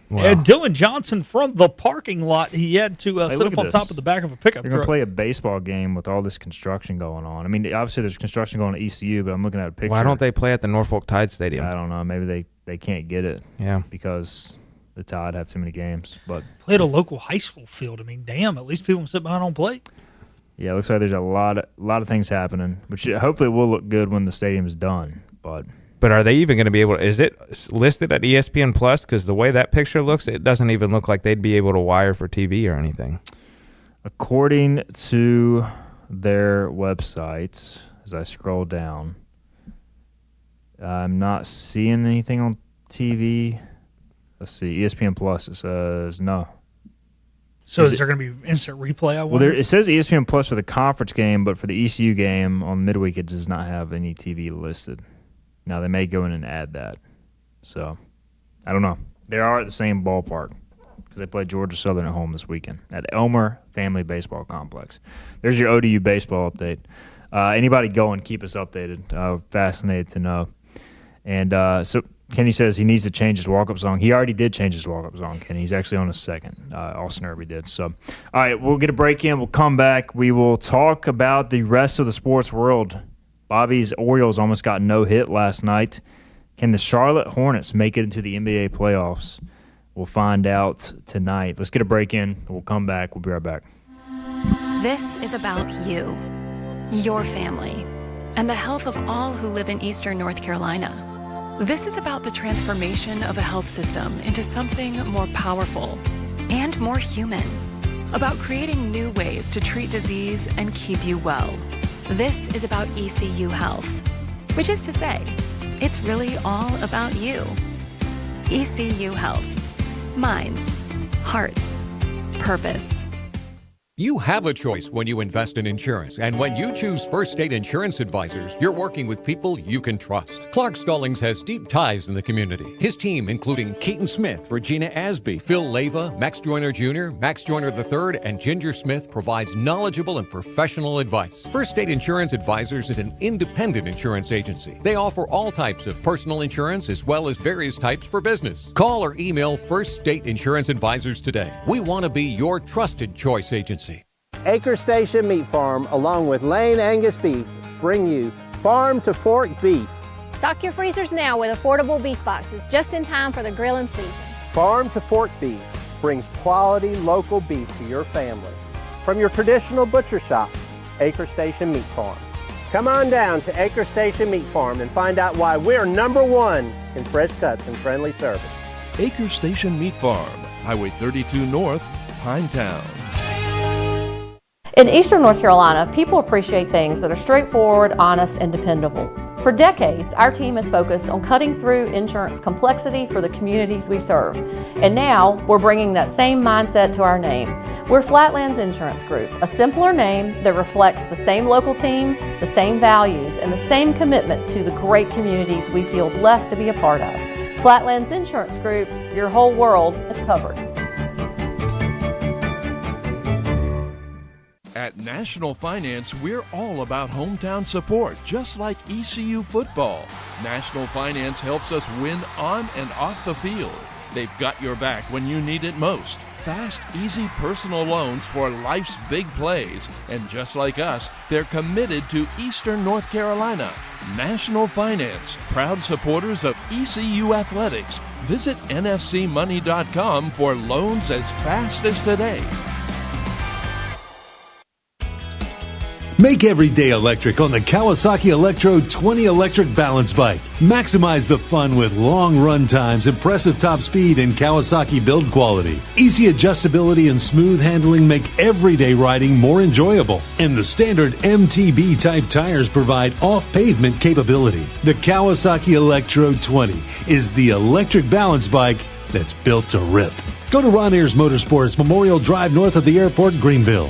Wow. Dylan Johnson from the parking lot, he had to sit up on top of the back of a pickup They're truck. going to play a baseball game with all this construction going on. I mean, obviously there's construction going on at ECU, but I'm looking at a picture. Why don't they play at the Norfolk Tide Stadium? I don't know. Maybe they can't get it. Yeah. Because the Tide have too many games. But play at a local high school field. I mean, damn, at least people can sit behind home plate. Yeah, it looks like there's a lot of things happening, which hopefully will look good when the stadium is done. But are they even going to be able to – is it listed at ESPN Plus? Because the way that picture looks, it doesn't even look like they'd be able to wire for TV or anything. According to their website, as I scroll down, I'm not seeing anything on TV. Let's see. ESPN Plus, it says no. So is there going to be instant replay? Well, it says ESPN Plus for the conference game, but for the ECU game on midweek, it does not have any TV listed. Now, they may go in and add that. So, I don't know. They are at the same ballpark because they play Georgia Southern at home this weekend at Elmer Family Baseball Complex. There's your ODU baseball update. Anybody going, keep us updated. Fascinated to know. And so Kenny says he needs to change his walk-up song. He already did change his walk-up song, Kenny. He's actually on his second. Austin Irby did. So, all right, we'll get a break in. We'll come back. We will talk about the rest of the sports world. Bobby's Orioles almost got no hit last night. Can the Charlotte Hornets make it into the NBA playoffs? We'll find out tonight. Let's get a break in. We'll come back. We'll be right back. This is about you, your family, and the health of all who live in Eastern North Carolina. This is about the transformation of a health system into something more powerful and more human. About creating new ways to treat disease and keep you well. This is about ECU Health, which is to say, it's really all about you. ECU Health. Minds, hearts, purpose. You have a choice when you invest in insurance, and when you choose First State Insurance Advisors, you're working with people you can trust. Clark Stallings has deep ties in the community. His team, including Keaton Smith, Regina Asby, Phil Leyva, Max Joyner Jr., Max Joyner III, and Ginger Smith, provides knowledgeable and professional advice. First State Insurance Advisors is an independent insurance agency. They offer all types of personal insurance as well as various types for business. Call or email First State Insurance Advisors today. We want to be your trusted choice agency. Acre Station Meat Farm, along with Lane Angus Beef, bring you Farm to Fork Beef. Stock your freezers now with affordable beef boxes, just in time for the grilling season. Farm to Fork Beef brings quality local beef to your family. From your traditional butcher shop, Acre Station Meat Farm. Come on down to Acre Station Meat Farm and find out why we're #1 in fresh cuts and friendly service. Acre Station Meat Farm, Highway 32 North, Pinetown. In Eastern North Carolina, people appreciate things that are straightforward, honest, and dependable. For decades, our team has focused on cutting through insurance complexity for the communities we serve. And now, we're bringing that same mindset to our name. We're Flatlands Insurance Group, a simpler name that reflects the same local team, the same values, and the same commitment to the great communities we feel blessed to be a part of. Flatlands Insurance Group, your whole world is covered. At National Finance, we're all about hometown support, just like ECU football. National Finance helps us win on and off the field. They've got your back when you need it most. fast, easy personal loans for life's big plays. And just like us, they're committed to Eastern North Carolina. National Finance, proud supporters of ECU Athletics. Visit nfcmoney.com for loans as fast as today. Make every day electric on the Kawasaki Electro 20 electric balance bike. Maximize the fun with long run times, impressive top speed, and Kawasaki build quality. Easy adjustability and smooth handling make everyday riding more enjoyable. And the standard MTB type tires provide off-pavement capability. The Kawasaki Electro 20 is the electric balance bike that's built to rip. Go to Ron Ayers Motorsports, Memorial Drive north of the airport, Greenville.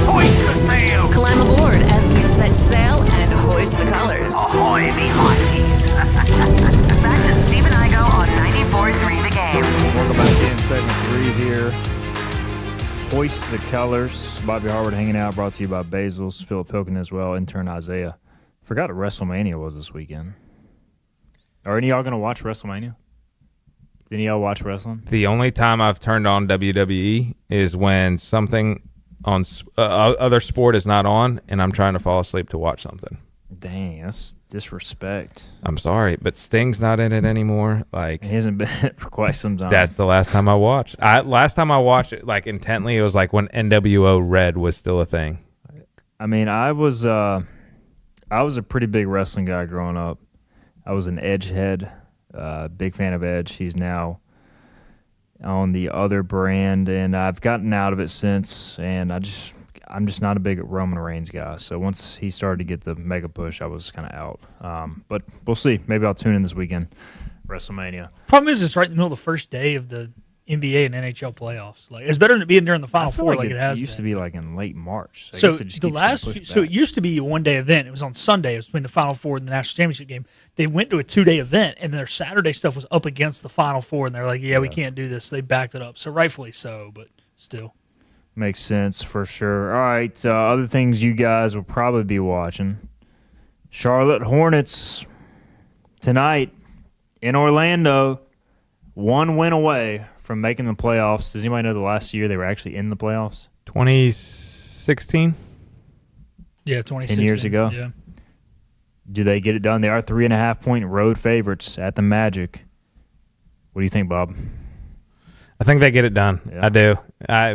Hoist the sail! Climb aboard as we set sail and hoist the colors. Ahoy, me hearties! Back to Steve and Igo on 94.3 The Game. Welcome back in segment 3 here. Hoist the colors. Bobby Harward hanging out, brought to you by Basil's, Philip Pilkin as well, intern Isaiah. Forgot what WrestleMania was this weekend. Are any of y'all going to watch WrestleMania? Did any of y'all watch wrestling? The only time I've turned on WWE is when something on other sport is not on, and I'm trying to fall asleep to watch something. Dang, that's disrespect. I'm sorry, but Sting's not in it anymore. Like, he hasn't been for quite some time. That's the last time I watched. Last time I watched it like intently, it was like when NWO Red was still a thing. I mean, I was a pretty big wrestling guy growing up. I was an Edge head, big fan of Edge. He's now on the other brand, and I've gotten out of it since, and I'm just not a big Roman Reigns guy. So once he started to get the mega push, I was kind of out. But we'll see. Maybe I'll tune in this weekend. WrestleMania. Problem is, it's right in the middle of the first day of the NBA and NHL playoffs. Like, it's better than being during the Final Four like it has used to be like in late March. So it used to be a one-day event. It was on Sunday. It was between the Final Four and the National Championship game. They went to a 2-day event, and their Saturday stuff was up against the Final Four, and they're like, we can't do this. They backed it up. So rightfully so, but still. Makes sense for sure. All right, other things you guys will probably be watching. Charlotte Hornets tonight in Orlando, 1 win away from making the playoffs. Does anybody know the last year they were actually in the playoffs? 2016? Yeah, 2016. 10 years ago? Yeah. Do they get it done? They are 3.5-point road favorites at the Magic. What do you think, Bob? I think they get it done. Yeah. I do.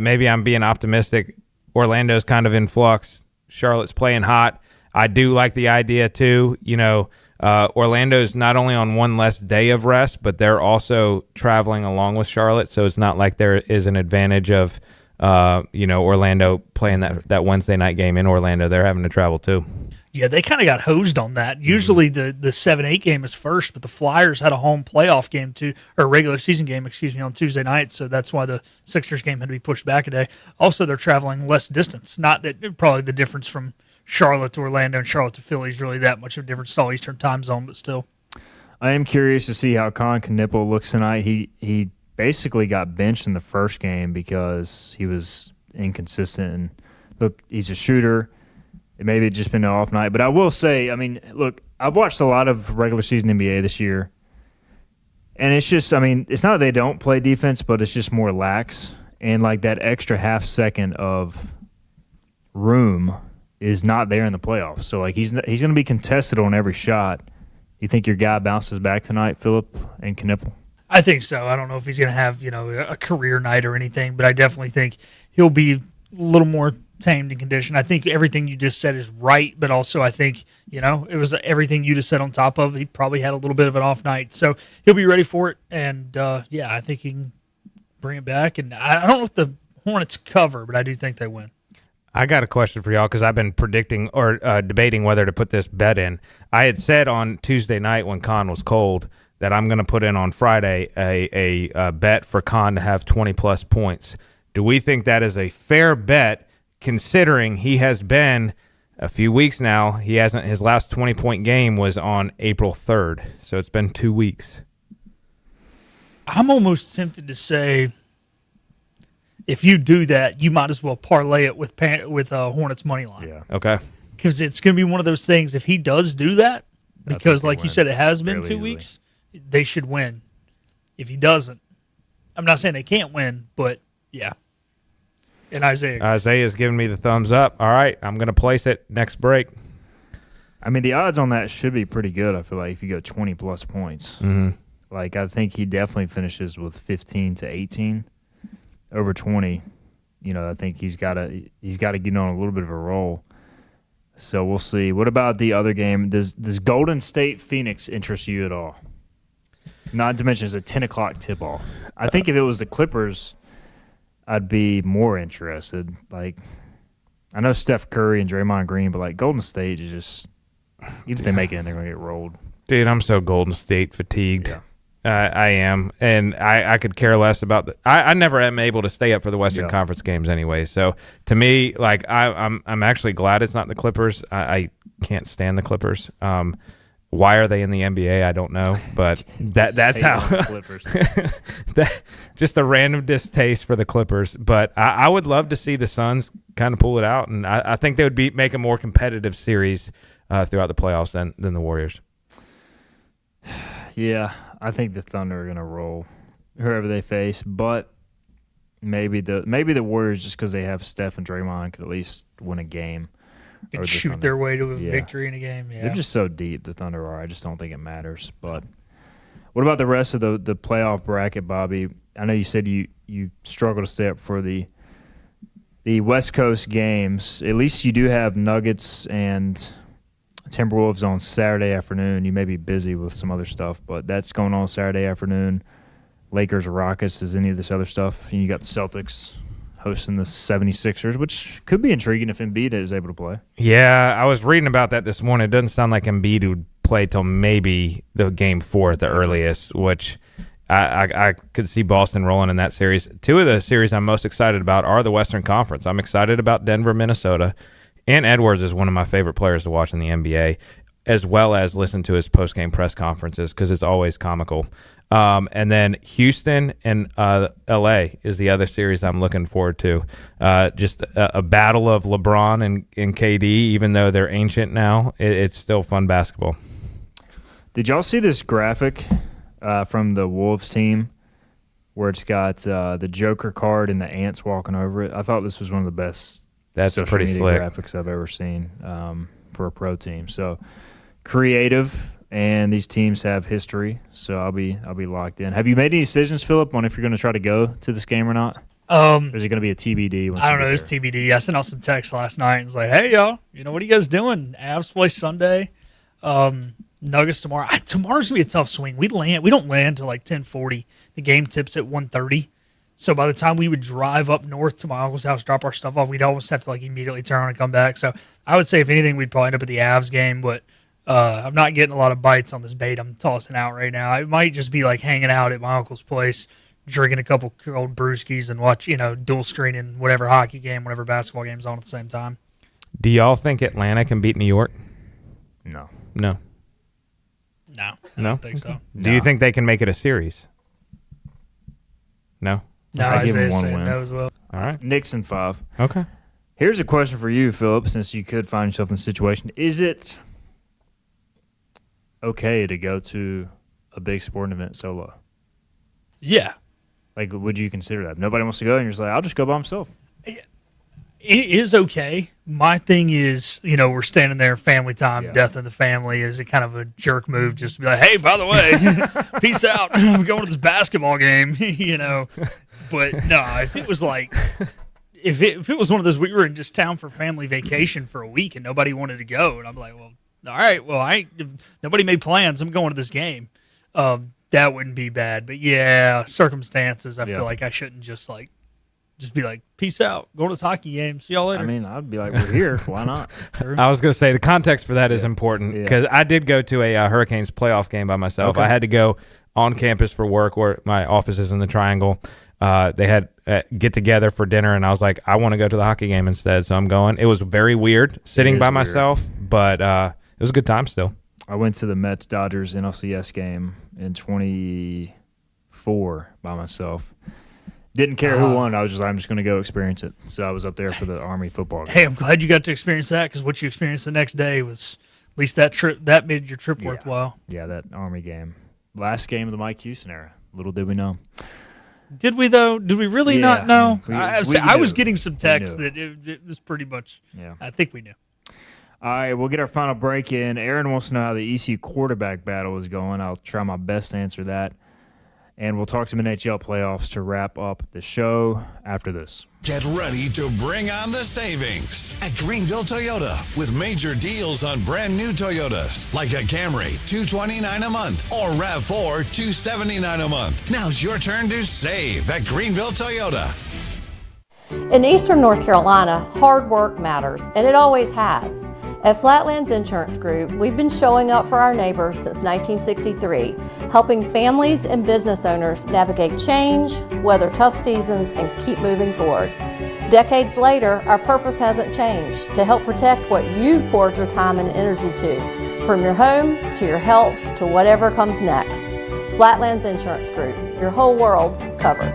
Maybe I'm being optimistic. Orlando's kind of in flux. Charlotte's playing hot. I do like the idea, too. You know, Orlando's not only on one less day of rest, but they're also traveling along with Charlotte, so it's not like there is an advantage of, Orlando playing that Wednesday night game in Orlando. They're having to travel, too. Yeah, they kind of got hosed on that. Usually the 7-8 game is first, but the Flyers had a home playoff game or regular season game, on Tuesday night, so that's why the Sixers game had to be pushed back a day. Also, they're traveling less distance. Not that probably the difference from Charlotte to Orlando and Charlotte to Philly is really that much of a difference. It's all Eastern time zone, but still. I am curious to see how Con Knippel looks tonight. He basically got benched in the first game because he was inconsistent. And look, he's a shooter. Maybe it's just been an off night. But I will say, look, I've watched a lot of regular season NBA this year. And it's just, it's not that they don't play defense, but it's just more lax. And like that extra half second of room is not there in the playoffs. So like he's going to be contested on every shot. You think your guy bounces back tonight, Philip and Knippel? I think so. I don't know if he's going to have, a career night or anything, but I definitely think he'll be a little more tamed in condition. I think everything you just said is right, but also I think, it was everything you just said on top of. He probably had a little bit of an off night, so he'll be ready for it. And I think he can bring it back. And I don't know if the Hornets cover, but I do think they win. I got a question for y'all because I've been predicting or debating whether to put this bet in. I had said on Tuesday night when Con was cold that I'm going to put in on Friday a bet for Con to have 20-plus points. Do we think that is a fair bet considering he has been a few weeks now? His last 20-point game was on April 3rd, so it's been 2 weeks. I'm almost tempted to say if you do that, you might as well parlay it with Hornets money line. Yeah. Okay. Because it's going to be one of those things. If he does do that, because like you said, it has been 2 weeks, they should win. If he doesn't, I'm not saying they can't win, but yeah. And Isaiah's giving me the thumbs up. All right, I'm going to place it next break. I mean, the odds on that should be pretty good, I feel like, if you go 20-plus points. Mm-hmm. Like, I think he definitely finishes with 15 to 18. Over 20, I think he's got to get on a little bit of a roll. So we'll see. What about the other game? Does Golden State Phoenix interest you at all? Not to mention it's a 10 o'clock tip-off. I think if it was the Clippers, I'd be more interested. Like, I know Steph Curry and Draymond Green, but like Golden State is just, even if they make it in, they're going to get rolled. Dude, I'm so Golden State fatigued. Yeah. I am, and I could care less about the. I never am able to stay up for the Western Conference games anyway. So to me, like I'm actually glad it's not the Clippers. I can't stand the Clippers. Why are they in the NBA? I don't know, but that's how. Clippers. Just a random distaste for the Clippers. But I would love to see the Suns kind of pull it out, and I think they would make a more competitive series throughout the playoffs than the Warriors. Yeah, I think the Thunder are going to roll whoever they face, but maybe the Warriors, just because they have Steph and Draymond, could at least win a game. Can shoot their way to a victory in a game. Yeah, they're just so deep. The Thunder are. I just don't think it matters. But what about the rest of the playoff bracket, Bobby? I know you said you struggle to stay up for the West Coast games. At least you do have Nuggets and Timberwolves on Saturday afternoon. You may be busy with some other stuff, but that's going on Saturday afternoon. Lakers, Rockets, is any of this other stuff. And you got the Celtics hosting the 76ers, which could be intriguing if Embiid is able to play. Yeah, I was reading about that this morning. It doesn't sound like Embiid would play till maybe the game 4 at the earliest, which I could see Boston rolling in that series. Two of the series I'm most excited about are the Western Conference. I'm excited about Denver, Minnesota. And Edwards is one of my favorite players to watch in the NBA, as well as listen to his post-game press conferences because it's always comical. And then Houston and L.A. is the other series I'm looking forward to. Just a battle of LeBron and KD, even though they're ancient now. It's still fun basketball. Did y'all see this graphic from the Wolves team where it's got the Joker card and the ants walking over it? I thought this was one of the best That's social pretty media slick graphics I've ever seen for a pro team. So creative, and these teams have history. So I'll be locked in. Have you made any decisions, Philip, on if you're going to try to go to this game or not? Or is it going to be a TBD? I don't know. It's TBD. I sent out some texts last night and was like, "Hey y'all, what are you guys doing? Avs play Sunday. Nuggets tomorrow. Tomorrow's gonna be a tough swing. We don't land till like 10:40. The game tips at 1:30. So by the time we would drive up north to my uncle's house, drop our stuff off, we'd almost have to like immediately turn around and come back. So I would say if anything, we'd probably end up at the Avs game. But I'm not getting a lot of bites on this bait I'm tossing out right now. It might just be like hanging out at my uncle's place, drinking a couple old brewskis and watch, dual screening whatever hockey game, whatever basketball game's on at the same time. Do y'all think Atlanta can beat New York? No. No. No. I don't think so. Do you think they can make it a series? No. No, I give them Isaiah's one saying win. no as well. All right. Knicks in 5. Okay. Here's a question for you, Philip, since you could find yourself in a situation. Is it okay to go to a big sporting event solo? Yeah. Like, would you consider that? Nobody wants to go, and you're just like, I'll just go by myself. It is okay. My thing is, we're standing there, family time, death in the family. Is it kind of a jerk move just to be like, hey, by the way, peace out. I'm going to this basketball game, But no, if it was like, if it was one of those, we were in just town for family vacation for a week and nobody wanted to go, and I'm like, well, all right, well, if nobody made plans, I'm going to this game. That wouldn't be bad. But yeah, circumstances, I feel like I shouldn't just be like, peace out, go to this hockey game, see y'all later. I mean, I'd be like, we're here, why not? I was going to say the context for that is important because I did go to a Hurricanes playoff game by myself. Okay. I had to go on campus for work where my office is in the Triangle. They had get together for dinner, and I was like, I want to go to the hockey game instead, so I'm going. It was very weird sitting by myself, but it was a good time still. I went to the Mets-Dodgers NLCS game in 24 by myself. Didn't care who won. I'm just going to go experience it. So I was up there for the Army football game. Hey, I'm glad you got to experience that because what you experienced the next day was at least that made your trip worthwhile. Yeah, that Army game. Last game of the Mike Houston era. Little did we know. Did we though? Did we really Yeah. not know? We I was knew. getting some We text knew. that it was pretty much. Yeah. I think we knew. All right, we'll get our final break in. Aaron wants to know how the ECU quarterback battle is going. I'll try my best to answer that. And we'll talk some NHL playoffs to wrap up the show after this. Get ready to bring on the savings at Greenville Toyota with major deals on brand new Toyotas like a Camry $229 a month or RAV4 $279 a month. Now's your turn to save at Greenville Toyota. In Eastern North Carolina, hard work matters, and it always has. At Flatlands Insurance Group, we've been showing up for our neighbors since 1963, helping families and business owners navigate change, weather tough seasons, and keep moving forward. Decades later, our purpose hasn't changed: to help protect what you've poured your time and energy to, from your home to your health to whatever comes next. Flatlands Insurance Group, your whole world covered.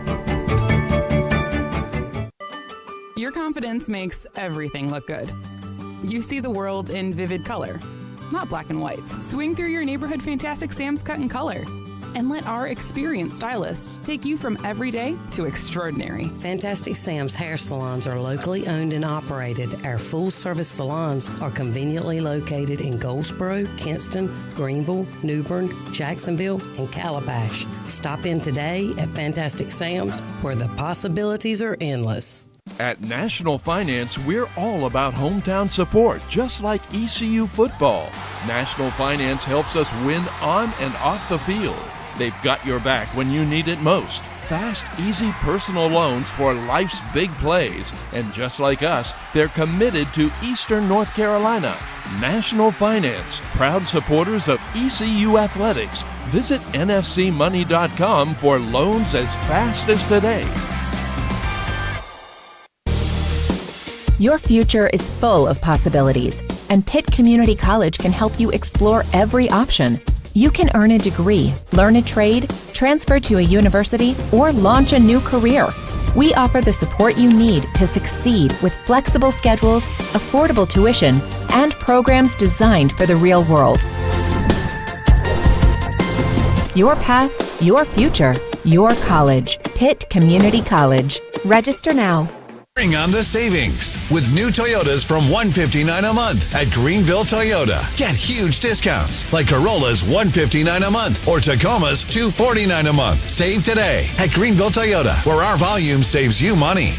Your confidence makes everything look good. You see the world in vivid color, not black and white. Swing through your neighborhood Fantastic Sam's Cut in Color and let our experienced stylists take you from everyday to extraordinary. Fantastic Sam's hair salons are locally owned and operated. Our full-service salons are conveniently located in Goldsboro, Kinston, Greenville, New Bern, Jacksonville, and Calabash. Stop in today at Fantastic Sam's, where the possibilities are endless. At National Finance, we're all about hometown support, just like ECU football. National Finance helps us win on and off the field. They've got your back when you need it most. Fast, easy personal loans for life's big plays. And just like us, they're committed to Eastern North Carolina. National Finance, proud supporters of ECU athletics. Visit nfcmoney.com for loans as fast as today. Your future is full of possibilities, and Pitt Community College can help you explore every option. You can earn a degree, learn a trade, transfer to a university, or launch a new career. We offer the support you need to succeed with flexible schedules, affordable tuition, and programs designed for the real world. Your path, your future, your college. Pitt Community College. Register now. Bring on the savings with new Toyotas from $159 a month at Greenville Toyota. Get huge discounts like Corollas $159 a month or Tacomas $249 a month. Save today at Greenville Toyota, where our volume saves you money.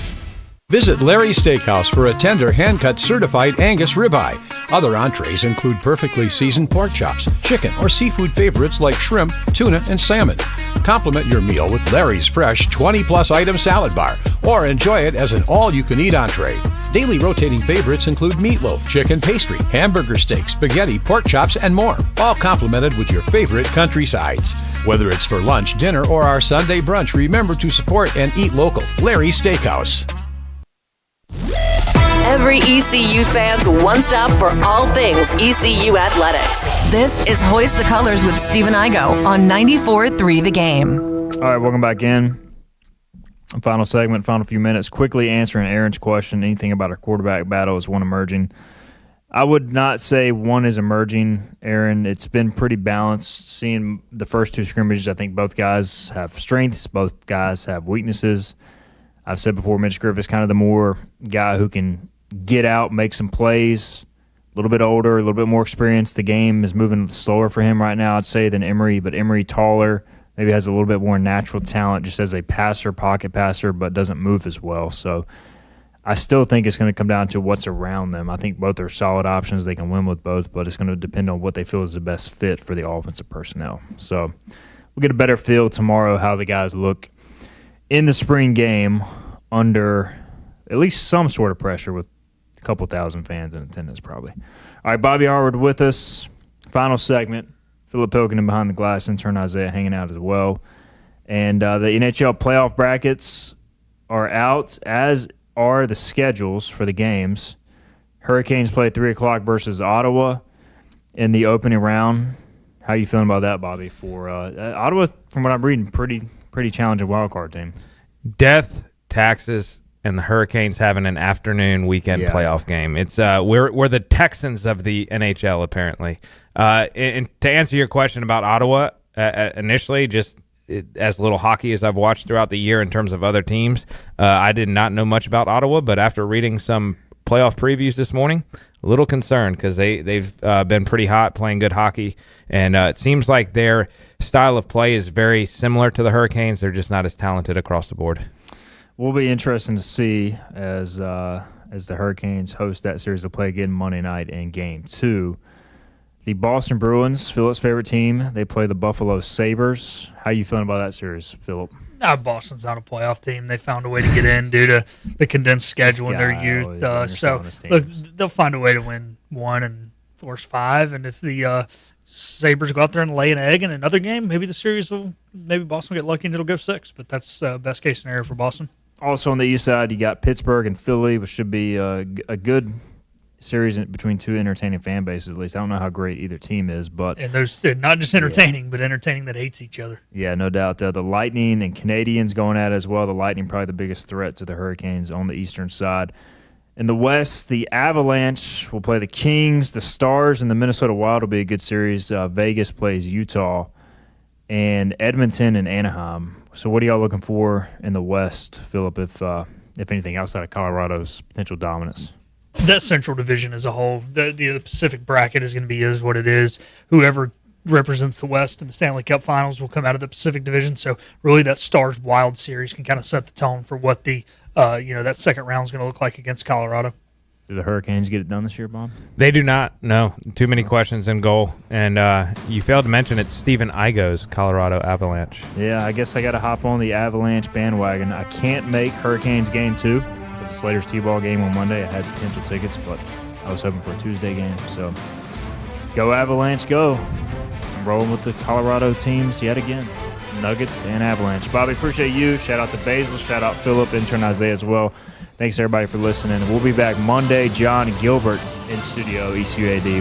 Visit Larry's Steakhouse for a tender, hand-cut certified Angus ribeye. Other entrees include perfectly seasoned pork chops, chicken, or seafood favorites like shrimp, tuna, and salmon. Complement your meal with Larry's fresh 20-plus item salad bar, or enjoy it as an all-you-can-eat entree. Daily rotating favorites include meatloaf, chicken pastry, hamburger steak, spaghetti, pork chops, and more, all complemented with your favorite country sides. Whether it's for lunch, dinner, or our Sunday brunch, remember to support and eat local. Larry's Steakhouse. Every ECU fan's one stop for all things ECU athletics. This is Hoist the Colors with Stephen Igo on 94.3 The Game. All right, welcome back in. Final segment, final few minutes. Quickly answering Aaron's question. Anything about our quarterback battle is one emerging? I would not say one is emerging, Aaron. It's been pretty balanced. Seeing the first two scrimmages, I think both guys have strengths. Both guys have weaknesses. I've said before, Mitch Griffith's kind of the more guy who can get out, make some plays, a little bit older, a little bit more experienced. The game is moving slower for him right now, I'd say, than Emory, but Emory taller, maybe has a little bit more natural talent just as a passer, pocket passer, but doesn't move as well. So I still think it's going to come down to what's around them. I think both are solid options. They can win with both, but it's going to depend on what they feel is the best fit for the offensive personnel. So we'll get a better feel tomorrow how the guys look in the spring game under at least some sort of pressure with a couple thousand fans in attendance probably. All right, Bobby Harward with us. Final segment. Philip Pilkington behind the glass, intern Isaiah hanging out as well. And the NHL playoff brackets are out, as are the schedules for the games. Hurricanes play at 3 o'clock versus Ottawa in the opening round. How you feeling about that, Bobby? For Ottawa, from what I'm reading, pretty challenging wildcard team. Death, taxes, and the Hurricanes having an afternoon weekend playoff game. It's we're the Texans of the NHL apparently. And to answer your question about Ottawa, initially, just as little hockey as I've watched throughout the year in terms of other teams. I did not know much about Ottawa, but after reading some playoff previews this morning, a little concerned because they've been pretty hot, playing good hockey, and it seems like their style of play is very similar to the Hurricanes. They're just not as talented across the board. Will be interesting to see as the Hurricanes host that series. They'll play again Monday night in Game 2. The Boston Bruins, Philip's favorite team, they play the Buffalo Sabres. How you feeling about that series, Philip? Boston's not a playoff team. They found a way to get in due to the condensed schedule in their youth. So, look, they'll find a way to win 1 and force 5. And if the Sabres go out there and lay an egg in another game, maybe Boston will get lucky and it'll go 6. But that's best case scenario for Boston. Also on the east side, you got Pittsburgh and Philly, which should be a good series between two entertaining fan bases, at least. I don't know how great either team is, but and they're not just entertaining, but entertaining that hates each other. Yeah, no doubt. The Lightning and Canadians going at it as well. The Lightning probably the biggest threat to the Hurricanes on the eastern side. In the West, the Avalanche will play the Kings. The Stars and the Minnesota Wild will be a good series. Vegas plays Utah, and Edmonton and Anaheim. So what are y'all looking for in the West, Philip, if anything, outside of Colorado's potential dominance? That Central Division as a whole, the Pacific bracket is going to be is what it is. Whoever represents the West in the Stanley Cup Finals will come out of the Pacific Division. So really, that Stars Wild series can kind of set the tone for what the that second round is going to look like against Colorado. Do the Hurricanes get it done this year, Bob? They do not. No, too many questions in goal, and you failed to mention it's Stephen Igo's Colorado Avalanche. Yeah, I guess I got to hop on the Avalanche bandwagon. I can't make Hurricanes game 2. It's the Slater's T-ball game on Monday. I had potential tickets, but I was hoping for a Tuesday game. So go Avalanche, go. I'm rolling with the Colorado teams yet again. Nuggets and Avalanche. Bobby, appreciate you. Shout out to Basil. Shout out Philip, intern Isaiah as well. Thanks, everybody, for listening. We'll be back Monday. John Gilbert in studio, ECUAD.